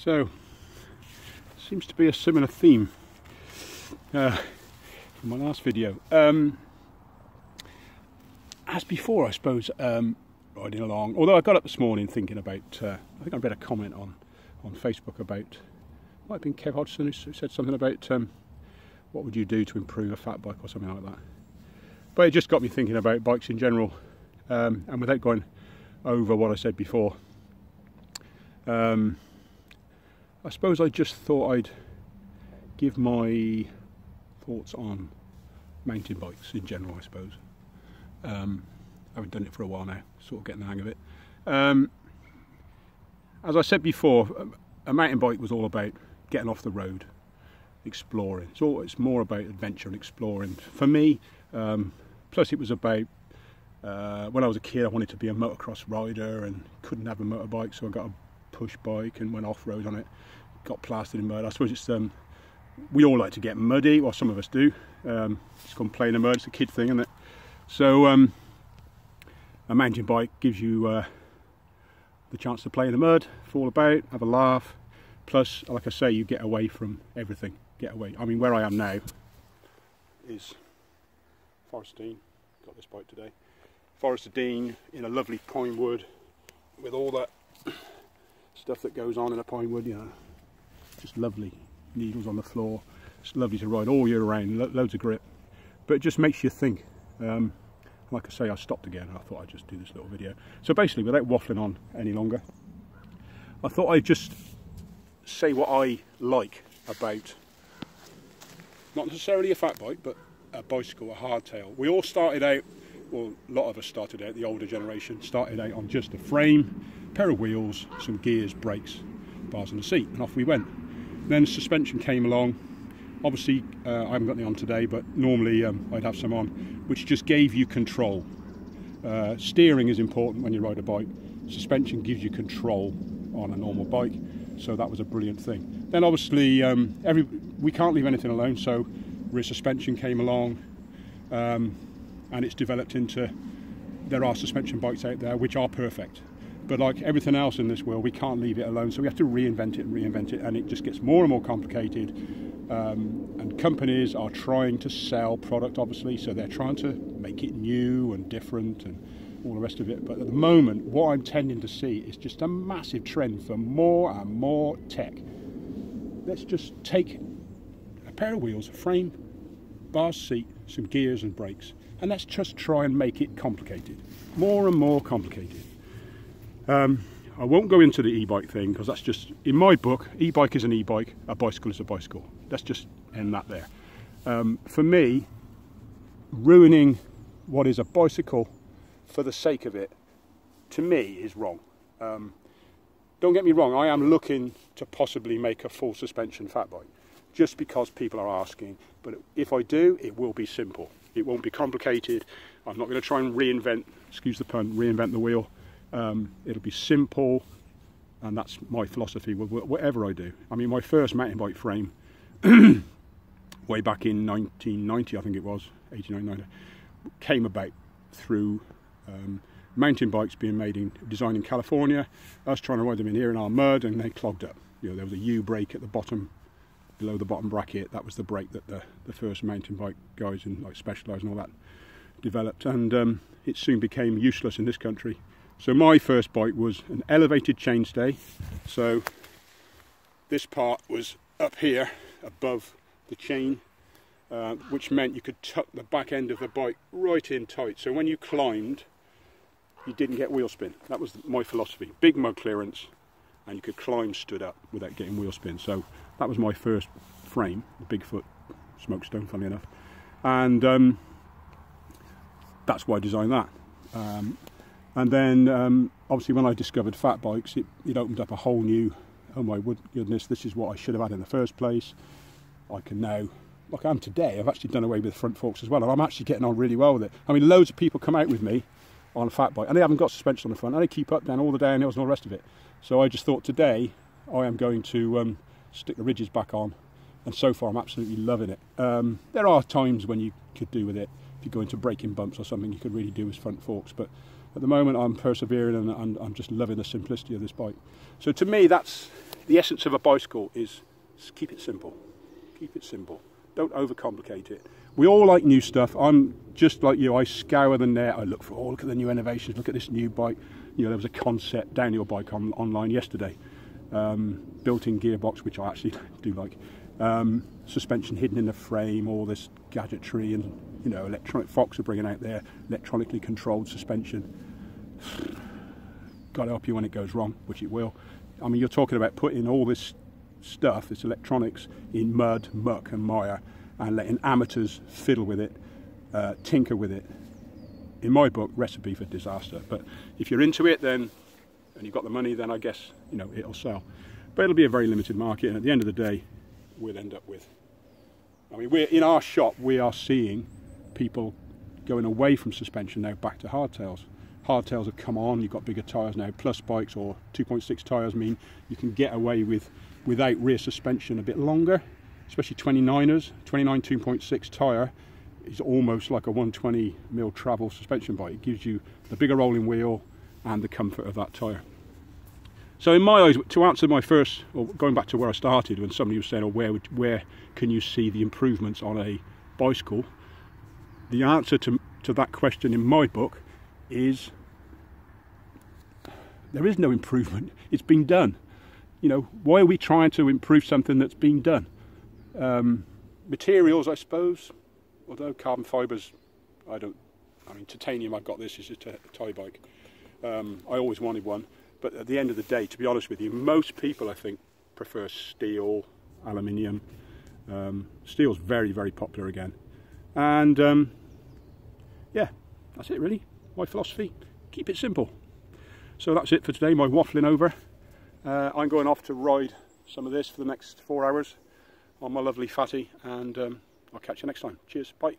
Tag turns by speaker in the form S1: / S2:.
S1: So, seems to be a similar theme from my last video. As before, I suppose, riding along, although I got up this morning thinking about, I think I read a comment on Facebook about, might have been Kev Hodgson who said something about what would you do to improve a fat bike or something like that. But it just got me thinking about bikes in general, and without going over what I said before, I suppose I just thought I'd give my thoughts on mountain bikes in general, I suppose. I haven't done it for a while now, sort of getting the hang of it. As I said before, a mountain bike was all about getting off the road, exploring. It's more about adventure and exploring. For me, plus it was about, when I was a kid I wanted to be a motocross rider and couldn't have a motorbike, so I got a push bike and went off-road on it, got plastered in mud. I suppose it's, we all like to get muddy, or some of us do. Just go and play in the mud, it's a kid thing, isn't it? So a mountain bike gives you the chance to play in the mud, fall about, have a laugh, plus, like I say, you get away from everything, get away. I mean, where I am now is Forest Dean, got this bike today, Forest Dean in a lovely pine wood with all that stuff that goes on in a pine wood, you know, just lovely, needles on the floor, it's lovely to ride all year round, loads of grip, but it just makes you think. Like I say, I stopped again and I thought I'd just do this little video. So basically, without waffling on any longer, I thought I'd just say what I like about, not necessarily a fat bike, but a bicycle, a hardtail. We all started out, well, a lot of us started out, the older generation, started out on just a frame, pair of wheels, some gears, brakes, bars and a seat, and off we went. Then suspension came along. Obviously, I haven't got any on today, but normally I'd have some on, which just gave you control. Steering is important when you ride a bike. Suspension gives you control on a normal bike, so that was a brilliant thing. Then obviously, we can't leave anything alone, so rear suspension came along, and it's developed into, there are suspension bikes out there which are perfect. But like everything else in this world, we can't leave it alone, so we have to reinvent it, and it just gets more and more complicated. And companies are trying to sell product, obviously, so they're trying to make it new and different and all the rest of it. But at the moment, what I'm tending to see is just a massive trend for more and more tech. Let's just take a pair of wheels, a frame, bars, seat, some gears and brakes, and let's just try and make it complicated, more and more complicated. I won't go into the e-bike thing, because that's just, in my book, e-bike is an e-bike, a bicycle is a bicycle. Let's just end that there. For me, ruining what is a bicycle for the sake of it, to me, is wrong. Don't get me wrong, I am looking to possibly make a full suspension fat bike, just because people are asking, but if I do, it will be simple. It won't be complicated. I'm not going to try and reinvent, excuse the pun, reinvent the wheel. It'll be simple, and that's my philosophy with whatever I do. I mean, my first mountain bike frame, way back in 1990, I think it was, 89, 90, came about through mountain bikes being designed in California, us trying to ride them in here in our mud, and they clogged up. You know, there was a U-brake at the bottom, below the bottom bracket. That was the brake that the first mountain bike guys in like Specialized and all that developed, and it soon became useless in this country. So my first bike was an elevated chainstay, so this part was up here above the chain, which meant you could tuck the back end of the bike right in tight, so when you climbed you didn't get wheel spin. That was my philosophy. Big mud clearance, and you could climb stood up without getting wheel spin. So that was my first frame, the Bigfoot Smokestone, funny enough, and that's why I designed that. And then, obviously, when I discovered fat bikes, it opened up a whole new, oh my goodness, this is what I should have had in the first place. I can now, like I am today, I've actually done away with front forks as well, and I'm actually getting on really well with it. I mean, loads of people come out with me on a fat bike, and they haven't got suspension on the front, and they keep up, down all the downhills and all the rest of it. So I just thought today, I am going to stick the ridges back on, and so far I'm absolutely loving it. There are times when you could do with it, if you go into braking bumps or something, you could really do with front forks, but at the moment I'm persevering, and I'm just loving the simplicity of this bike. So to me, that's the essence of a bicycle is keep it simple. Keep it simple. Don't overcomplicate it. We all like new stuff. I'm just like you. I scour the net. I look for, oh, look at the new innovations. Look at this new bike. You know, there was a concept downhill bike online yesterday. Built-in gearbox, which I actually do like. Suspension hidden in the frame. All this gadgetry and, you know, electronic. Fox are bringing out their electronically controlled suspension. Got to help you when it goes wrong, which it will. I mean, you're talking about putting all this stuff, this electronics, in mud, muck and mire, and letting amateurs fiddle with it, tinker with it. In my book, recipe for disaster. But if you're into it, then, and you've got the money, then I guess, you know, it'll sell. But it'll be a very limited market, and at the end of the day, we'll end up with, I mean, we're in our shop, we are seeing people going away from suspension now back to hardtails. Hardtails have come on, you've got bigger tyres now. Plus bikes or 2.6 tyres mean you can get away without rear suspension a bit longer, especially 29ers. 29 2.6 tyre is almost like a 120mm travel suspension bike. It gives you the bigger rolling wheel and the comfort of that tyre. So in my eyes, to answer my first, or going back to where I started, when somebody was saying, oh, where can you see the improvements on a bicycle? The answer to that question in my book is there is no improvement. It's been done. You know, why are we trying to improve something that's been done? Materials, I suppose, although carbon fibres, I mean, titanium, I've got this, it's just a tie bike. I always wanted one, but at the end of the day, to be honest with you, most people, I think, prefer steel, aluminium. Steel's very, very popular again. And yeah, that's it really. My philosophy, keep it simple. So that's it for today, my waffling over. I'm going off to ride some of this for the next 4 hours on my lovely fatty, and I'll catch you next time. Cheers, bye.